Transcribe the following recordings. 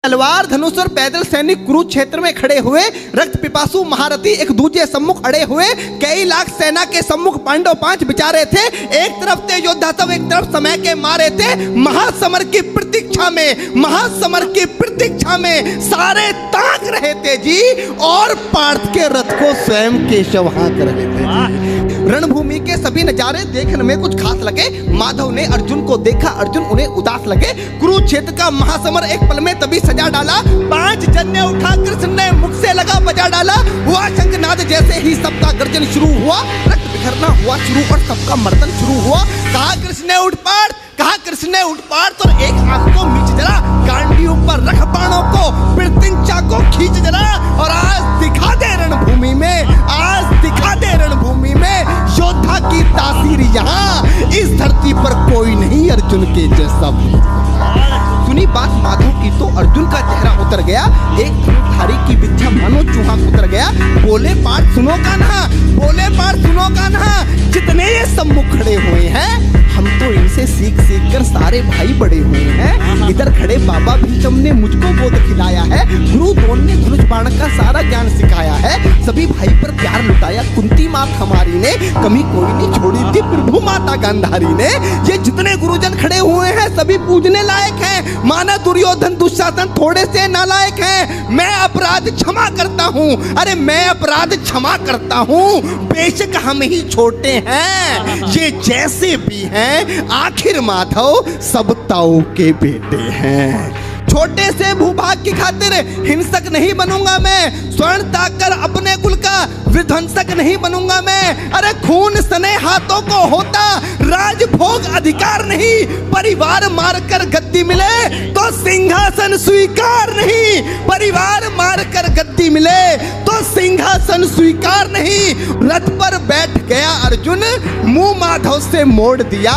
तलवार धनुष और पैदल सैनिक कुरुक्षेत्र में खड़े हुए, रक्त पिपासु महारथी एक दूजे सम्मुख अड़े हुए, कई लाख सेना के सम्मुख पांडव 5 बिचारे थे। एक तरफ थे योद्धा सब, एक तरफ समय के मारे थे। महासमर की प्रतीक्षा में, महासमर की प्रतीक्षा में सारे ताक रहे थे जी, और पार्थ के रथ को स्वयं केशव हाँक रहे थे। रणभूमि के सभी नजारे देखने में कुछ खास लगे। माधव ने अर्जुन को देखा, अर्जुन उन्हें उदास लगे। कुरुक्षेत्र का महासमर एक पल में तभी सजा डाला। 5 जन्य उठा कृष्ण ने मुख से लगा बजा डाला। हुआ शंखनाद जैसे ही सबका गर्जन शुरू हुआ, रक्त बिखरना हुआ शुरू और सबका मर्दन शुरू हुआ। कहा कृष्ण ने उठ पार्थ, कहा कृष्ण ने उठ पार्थ, और एक आंख को मीच जरा, गांडियों पर रख बाणों को, पिरतिंचा को खींच जरा, और आज दिखा दे रणभूमि में, आज दिखा दे रणभूमि में योद्धा की तासीर। यहाँ इस धरती पर कोई नहीं अर्जुन के जैसा। सुनी बात माधव की तो अर्जुन का चेहरा उतर गया। एक धनुर्धारी की बिच्छा मानो चूहा उतर गया। बोले पार्थ सुनो कान्हा, बोले पार्थ सुनो कान्हा, जितने ये सम्मुख खड़े हुए हैं, हम तो इनसे सीख सीख कर सारे भाई बड़े हुए हैं। इधर खड़े बाबा भीष्म ने मुझको बोध खिलाया है, गुरु द्रोण ने धनुष बाण का सारा ज्ञान सिखाया है, सभी भाई पर प्यार लुटाया कुंती माँ हमारी ने, कमी कोई नहीं छोड़ी थी प्रभु माता गांधारी ने। ये जितने गुरुजन खड़े हुए हैं सभी पूजने लायक हैं। माना दुर्योधन दुशासन थोड़े से नालायक हैं। मैं अपराध क्षमा करता हूँ, अरे मैं अपराध क्षमा करता हूँ, बेशक हम ही छोटे हैं, ये जैसे भी हैं आखिर माधव सब ताऊ के बेटे हैं। छोटे से भूभाग की खातिर हिंसक नहीं बनूंगा मैं, स्वर्ण ताकर अपने कुल का विध्वंसक नहीं बनूंगा मैं। अरे खून सने हाथों को होता राजभोग अधिकार नहीं, परिवार मारकर गद्दी मिले तो सिंहासन स्वीकार नहीं, परिवार मारकर गद्दी मिले तो सिंहासन स्वीकार नहीं। रथ पर बैठ गया अर्जुन, मुंह माधव से मोड़ दिया,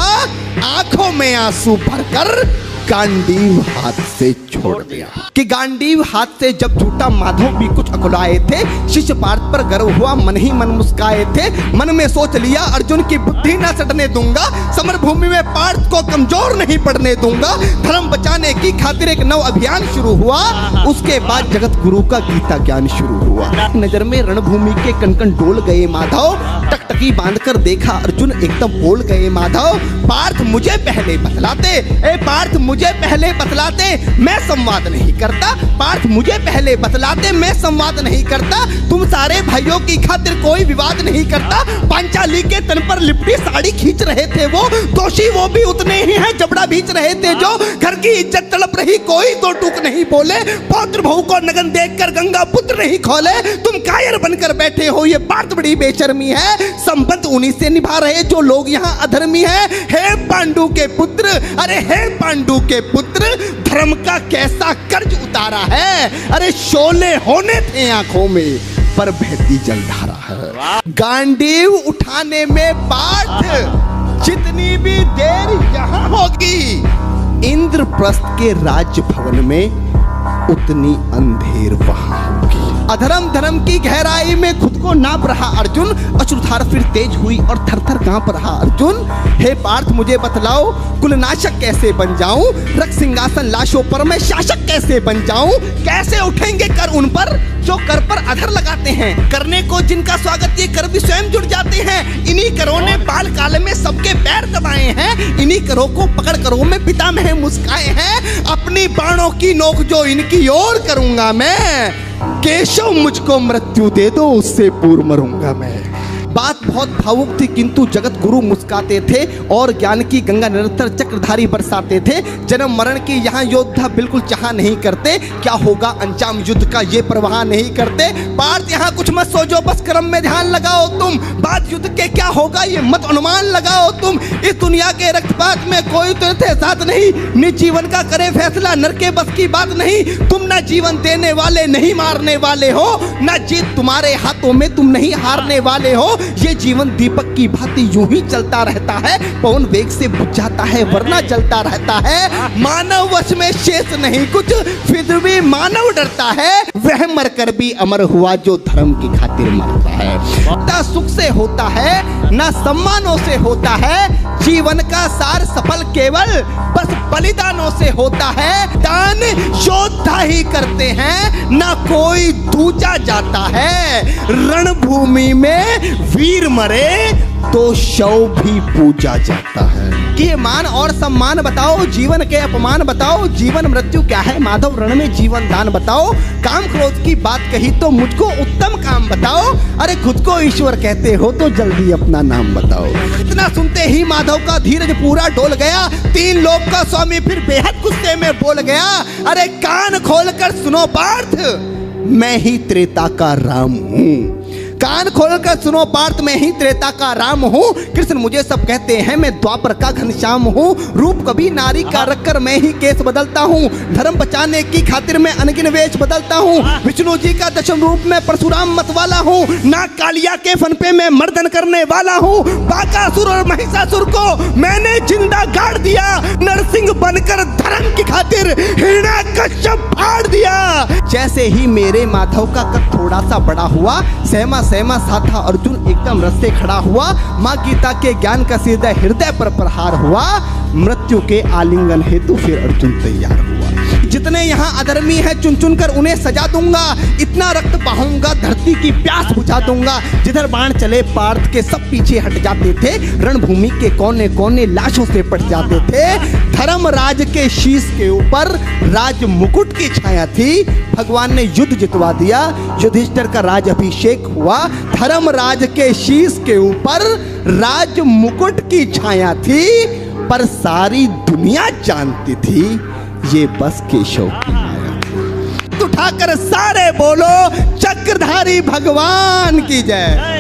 आंखों में आंसू भरकर गांडीव हाथ से छोड़ दिया। कि गांडीव हाथ से जब छूटा माधव भी कुछ अकुलाए थे, शिष्य पार्थ पर गर्व हुआ, मन ही मन मुस्काए थे। मन में सोच लिया अर्जुन की बुद्धि ना सटने दूंगा, समर भूमि में पार्थ को कमजोर नहीं पड़ने दूंगा। धर्म बचाने की खातिर एक नव अभियान शुरू हुआ, उसके बाद जगत गुरु का गीता ज्ञान शुरू हुआ। नजर में रणभूमि के कण-कण डोल गए माधव, टकटकी बांधकर देखा अर्जुन, एकदम बोल गए माधव, पार्थ मुझे पहले बतलाते, ए पार्थ मुझे पहले बतलाते, मैं संवाद नहीं करता, पार्थ मुझे पहले बतलाते, मैं संवाद नहीं करता। तुम सारे भाइयों की खातिर कोई विवाद नहीं करता। पांचाली के तन पर लिपटी साड़ी खींच रहे थे वो, दोषी वो भी उतने ही हैं, जबड़ा भींच रहे थे जो। घर की इज्जत तड़प रही, कोई दो टूक नहीं बोले, पौत्र बहू को नगन देखकर गंगा पुत्र नहीं खोले। तुम कायर बनकर बैठे हो, ये बात बड़ी बेशर्मी है। संबंध उन्हीं से निभा रहे जो लोग यहाँ अधर्मी हैं। हे पांडु के पुत्र, अरे हे पांडु के पुत्र, धर्म का कैसा कर्ज उतारा है। अरे शोले होने थे आंखों में पर बहती जलधारा है। गांडीव उठाने में पार्थ जितनी भी देर यहाँ होगी, इंद्रप्रस्थ के राजभवन में उतनी अंधेर वहां होगी। अधर्म धर्म की गहराई में खुद को नाप रहा अर्जुन, अश्रुधार फिर तेज हुई और थर थर कांप रहा अर्जुन। हे पार्थ मुझे बतलाओ, कुलनाशक कैसे बन जाऊं, रक्त सिंहासन लाशों पर मैं शासक कैसे बन जाऊं। कैसे उठेंगे कर उन पर जो कर पर अधर लगाते हैं, करने को जिनका स्वागत ये कर भी स्वयं जुड़ जाते हैं। इन्हीं करों ने बाल काल में सबके पैर दबाए हैं, इन्हीं करों को पकड़ करों में पितामह मुस्काए हैं। अपनी बाणों की नोक जो इनकी ओर करूंगा मैं, केशव मुझको मृत्यु दे दो, उससे पूर्व मरूंगा मैं। बात बहुत भावुक थी किंतु जगत गुरु मुस्काते थे और ज्ञान की गंगा निरंतर चक्रधारी बरसाते थे। जन्म मरण की यहाँ योद्धा बिल्कुल चाह नहीं करते, क्या होगा अंजाम युद्ध का ये परवाह नहीं करते। पार्थ यहाँ कुछ मत सोचो, बस कर्म में ध्यान लगाओ तुम, बात युद्ध के क्या होगा ये मत अनुमान लगाओ तुम। इस दुनिया के रक्तपात में कोई तो साथ नहीं, निज जीवन का करे फैसला नर के बस की बात नहीं। तुम ना जीवन देने वाले नहीं मारने वाले हो, ना जीत तुम्हारे हाथों में तुम नहीं हारने वाले हो। ये जीवन दीपक की भांति यूं ही चलता रहता है, पवन वेग से बुझ जाता है वरना जलता रहता है। मानव वश में शेष नहीं कुछ, फिर भी मानव डरता है, वह मरकर भी अमर हुआ जो धर्म की खातिर मरता है। ना सुख से होता है ना सम्मानों से होता है, जीवन का सार सफल केवल बस बलिदानों से होता है। दान योद्धा ही करते हैं, ना कोई दूजा जाता है। रणभूमि में वीर मरे तो शव भी पूजा जाता है। कि मान और सम्मान बताओ, जीवन के अपमान बताओ, जीवन मृत्यु क्या है माधव रण में जीवन दान बताओ। काम क्रोध की बात कही तो मुझको उत्तम काम बताओ। अरे खुद को ईश्वर कहते हो तो जल्दी अपना नाम बताओ। इतना सुनते ही माधव का धीरज पूरा डोल गया। 3 लोक का स्वामी फिर बेहद गुस्से में बोल गया, अरे कान खोलकर सुनो पार्थ, मैं ही त्रेता का राम हूं। कान खोलकर सुनो पार्थ, मैं ही त्रेता का राम हूँ। कृष्ण मुझे सब कहते हैं, मैं द्वापर का घनश्याम हूँ। रूप कभी नारी का रखकर मैं ही केस बदलता हूँ। धर्म बचाने की खातिर मैं अनगिन वेश बदलता हूँ। विष्णु जी का दशम रूप में परशुराम मतवाला हूँ। नाग कालिया के फन पे मैं मर्दन करने वाला हूँ। बाकासुर और महिषासुर को मैंने जिंदा गाड़ दिया। नरसिंह बनकर धर्म की खातिर हिरण्यकश्यप फाड़ दिया। जैसे ही मेरे माधव का कद थोड़ा सा बड़ा हुआ, सहमा सा था अर्जुन एकदम रस्ते खड़ा हुआ। माँ गीता के ज्ञान का सीधा हृदय पर प्रहार हुआ। मृत्यु के आलिंगन हेतु फिर अर्जुन तैयार हुआ। जितने यहाँ अधर्मी हैं चुन चुन कर उन्हें सजा दूंगा। इतना रक्त बहाऊंगा धरती की प्यास बुझा दूंगा। जिधर बाण चले पार्थ के सब पीछे हट जाते थे। रणभूमि के कोने कोने लाशों से पट जाते थे। धर्मराज के शीश के ऊपर राज मुकुट की छाया थी। भगवान ने युद्ध जितवा दिया। युधिष्ठिर का राज अभिषेक हुआ। धर्मराज के शीश के ऊपर राज मुकुट की छाया थी। पर सारी दुनिया जानती थी ये बस केशव की माया। उठाकर सारे बोलो चक्रधारी भगवान की जय।